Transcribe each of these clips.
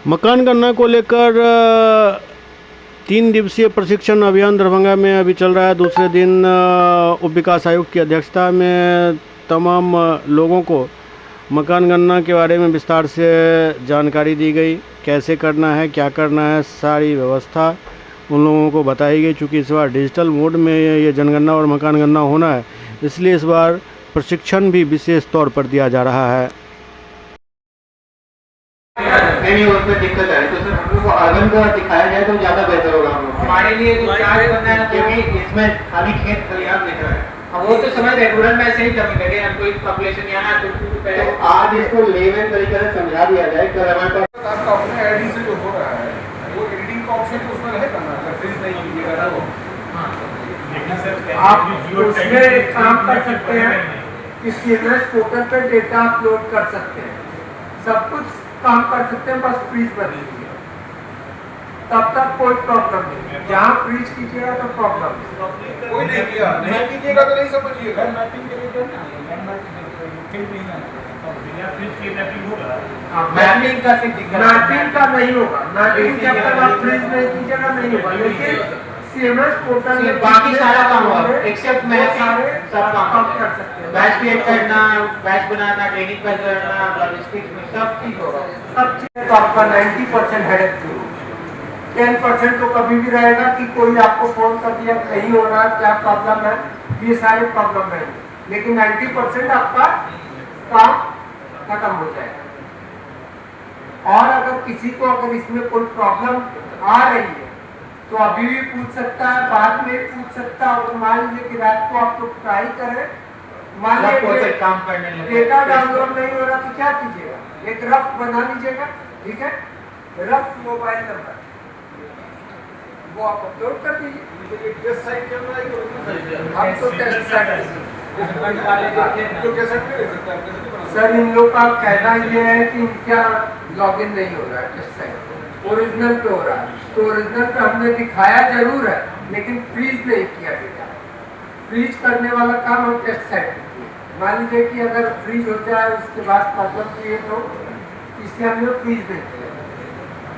मकान गणना को लेकर 3 दिवसीय प्रशिक्षण अभियान दरभंगा में अभी चल रहा है। दूसरे दिन उप विकास आयुक्त की अध्यक्षता में तमाम लोगों को मकान गणना के बारे में विस्तार से जानकारी दी गई। कैसे करना है, क्या करना है, सारी व्यवस्था उन लोगों को बताई गई। चूँकि इस बार डिजिटल मोड में ये जनगणना और मकान गणना होना है, इसलिए इस बार प्रशिक्षण भी विशेष तौर पर दिया जा रहा है। नहीं उसमें दिक्कत है, तो सर हम लोग को आंगन का दिखाया जाए तो ज़्यादा बेहतर होगा हम लोग हमारे लिए जो चार्ज करना है, क्योंकि इसमें खाली खेत खलिहान दिख रहा है। अब वो तो समझ रहे तुरंत में ऐसे ही कमी लगे ना, कोई पॉपुलेशन यहाँ तो आज इसको लेवल तरीके से समझा दिया जाए। कल हमारे पास आपका अपने आईडी से जो हो रहा है वो एडिटिंग का ऑप्शन तो उसमें रहेगा ना, फ्रीज नहीं कीजिएगा ना वो। आप उसमें एक काम कर सकते हैं कि सीएमएस पोर्टल पे डेटा अपलोड कर सकते हैं, सब कुछ काम कर सकते हैं, बस फ्रीज बन लीजिए, तब तक कोई प्रॉब्लम नहीं। जहाँ फ्रीज कीजिएगा तो प्रॉब्लम कोई नहीं किया, नहीं कीजिएगा तो नहीं समझिएगा। मैपिंग का मैपिंग का नहीं होगा। मैपिंग जब तक आप फ्रीज नहीं कीजिएगा नहीं होगा, लेकिन सीएमएस पोर्टल में बाकी सारा काम होगा एक्सेप्ट मैपिंग सारे सब काम कर सकते हैं। बैच क्रिएट करना, बैच बनाना, ट्रेनिंग पर करना, लॉजिस्टिक्स में सब चीज होगा। सब चीज़ तो आपका 90% हेडेक दूर, 10% तो कभी भी रहेगा कि कोई आपको फोन कर दिया नहीं हो रहा, क्या प्रॉब्लम है, ये सारे प्रॉब्लम है, लेकिन 90% आपका काम खत्म हो जाएगा। और अगर किसी को अगर इसमें कोई प्रॉब्लम आ रही है तो अभी भी पूछ सकता है, बाद में पूछ सकता है। और मान लीजिए कि रात को आप लोग ट्राई करें, मान लीजिए काम करने लगे, डेटा डाउनलोड नहीं हो रहा तो क्या कीजिएगा, एक रफ बना लीजिएगा, ठीक है, रफ मोबाइल नंबर वो आप अपलोड कर दीजिए। टेस्ट साइट चल रहा है कि हम तो टेस्ट साइट तो कैसे ले सकते हैं? सर इन लोग का कहना ये है कि इनका लॉगिन नहीं हो रहा है टेस्ट साइट, ओरिजिनल पे हो रहा है। तो ओरिजिनल पे हमने दिखाया जरूर है, लेकिन फ्रीज नहीं किया डेटा। फ्रीज करने वाला काम हम टेस्ट साइट पे किए। मान लीजिए कि अगर फ्रीज हो जाए उसके बाद प्रॉब्लम क्रिएट हो, इसलिए हमने फ्रीज नहीं किया।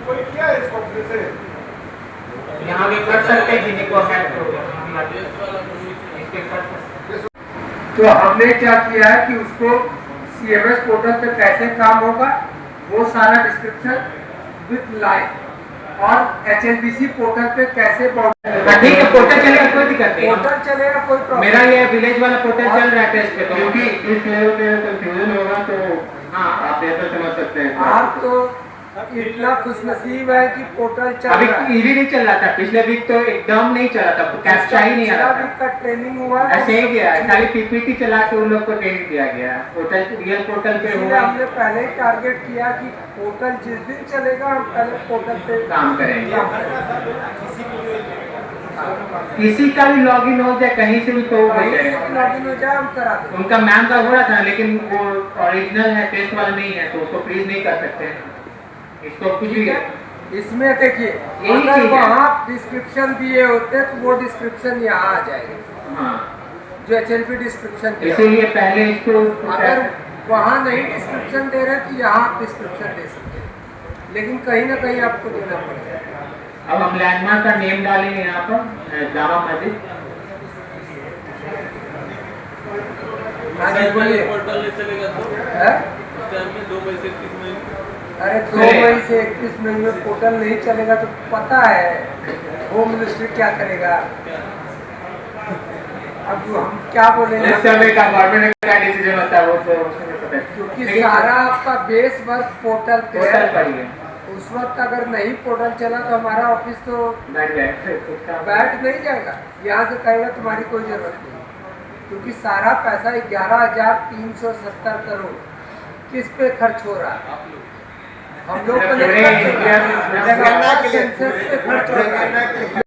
कोई क्या है इसको अपने से यहाँ भी कर सकते हैं जिन्हें को हैक हो इसके कर सकते। तो हमने क्या किया है कि उसको सीएमएस पोर्टल पे कैसे काम होगा वो सारा डिस्क्रिप्शन विद लाइव, और एचएलबीसी पोर्टल पे कैसे ठीक है, पोर्टल चलेगा, कोई दिक्कत नहीं। पोर्टल चलेगा, कोई प्रॉब्लम। मेरा ये विलेज वाला पोर्टल चल रहा है टेस्ट पे, तो क्योंकि इस लेवल पे कंफ्यूजन होगा तो हाँ आप बेहतर समझ सकते हैं। आप तो इतना खुशनसीब है कि पोर्टल चल अभी रहा है। इजी नहीं चल रहा था, पिछले वीक तो एकदम नहीं चला था, कैप्चा ही नहीं आ रहा था। का ट्रेनिंग हुआ है, ऐसे ही गया, खाली पीपीटी चला के उन लोग को ट्रेनिंग दिया गया। पोर्टल रियल पोर्टल पे इसलिए हुआ हमने पहले ही टारगेट किया कि पोर्टल जिस दिन चलेगा हम पहले पोर्टल पे काम करेंगे। काम करेंगे। किसी का भी लॉगिन हो जाए कहीं से भी तो हो कहीं जाए। से लॉगिन हो जाए हम करा देंगे। उनका मैम का हो रहा था, लेकिन वो ओरिजिनल है, टेस्ट वाला नहीं है, तो उसको फ्रीज नहीं कर सकते हैं। इसको कुछ भी इसमें देखिए, यही अगर चीज़ है। वहाँ डिस्क्रिप्शन दिए होते तो वो डिस्क्रिप्शन यहाँ आ जाएगा, हाँ, जो एचएलपी डिस्क्रिप्शन दिया। इसीलिए पहले इसको अगर वहाँ नहीं डिस्क्रिप्शन दे रहे तो यहाँ आप डिस्क्रिप्शन दे सकते हैं, लेकिन कहीं ना कहीं आपको देना पड़ेगा। अब हम लैंडमार्क का नेम डालेंगे यहाँ पर, जामा मस्जिद। हाँ जी बोलिए। पोर्टल नहीं चलेगा तो है? उस टाइम में 2 मई से 31 मई अरे 2 मई से 31 मई में पोर्टल नहीं चलेगा तो पता है होम मिनिस्ट्री क्या करेगा। अब हम क्या बोलेंगे, इस समय का गवर्नमेंट का डिसीजन होता है, वो तो उसमें पता है। क्योंकि सारा आपका बेस वर्क पोर्टल पे पोर्टल है। पर ही है, उस वक्त अगर नहीं पोर्टल चला तो हमारा ऑफिस तो बैठ जाए उसका बैठ नहीं जाएगा। यहाँ से कहेगा तुम्हारी कोई जरूरत नहीं, क्योंकि सारा पैसा 11,370 करोड़ किस पे खर्च हो रहा है। हम लोग को नहीं खर्च हो रहा है, जनगणना के लिए खर्च हो रहा है।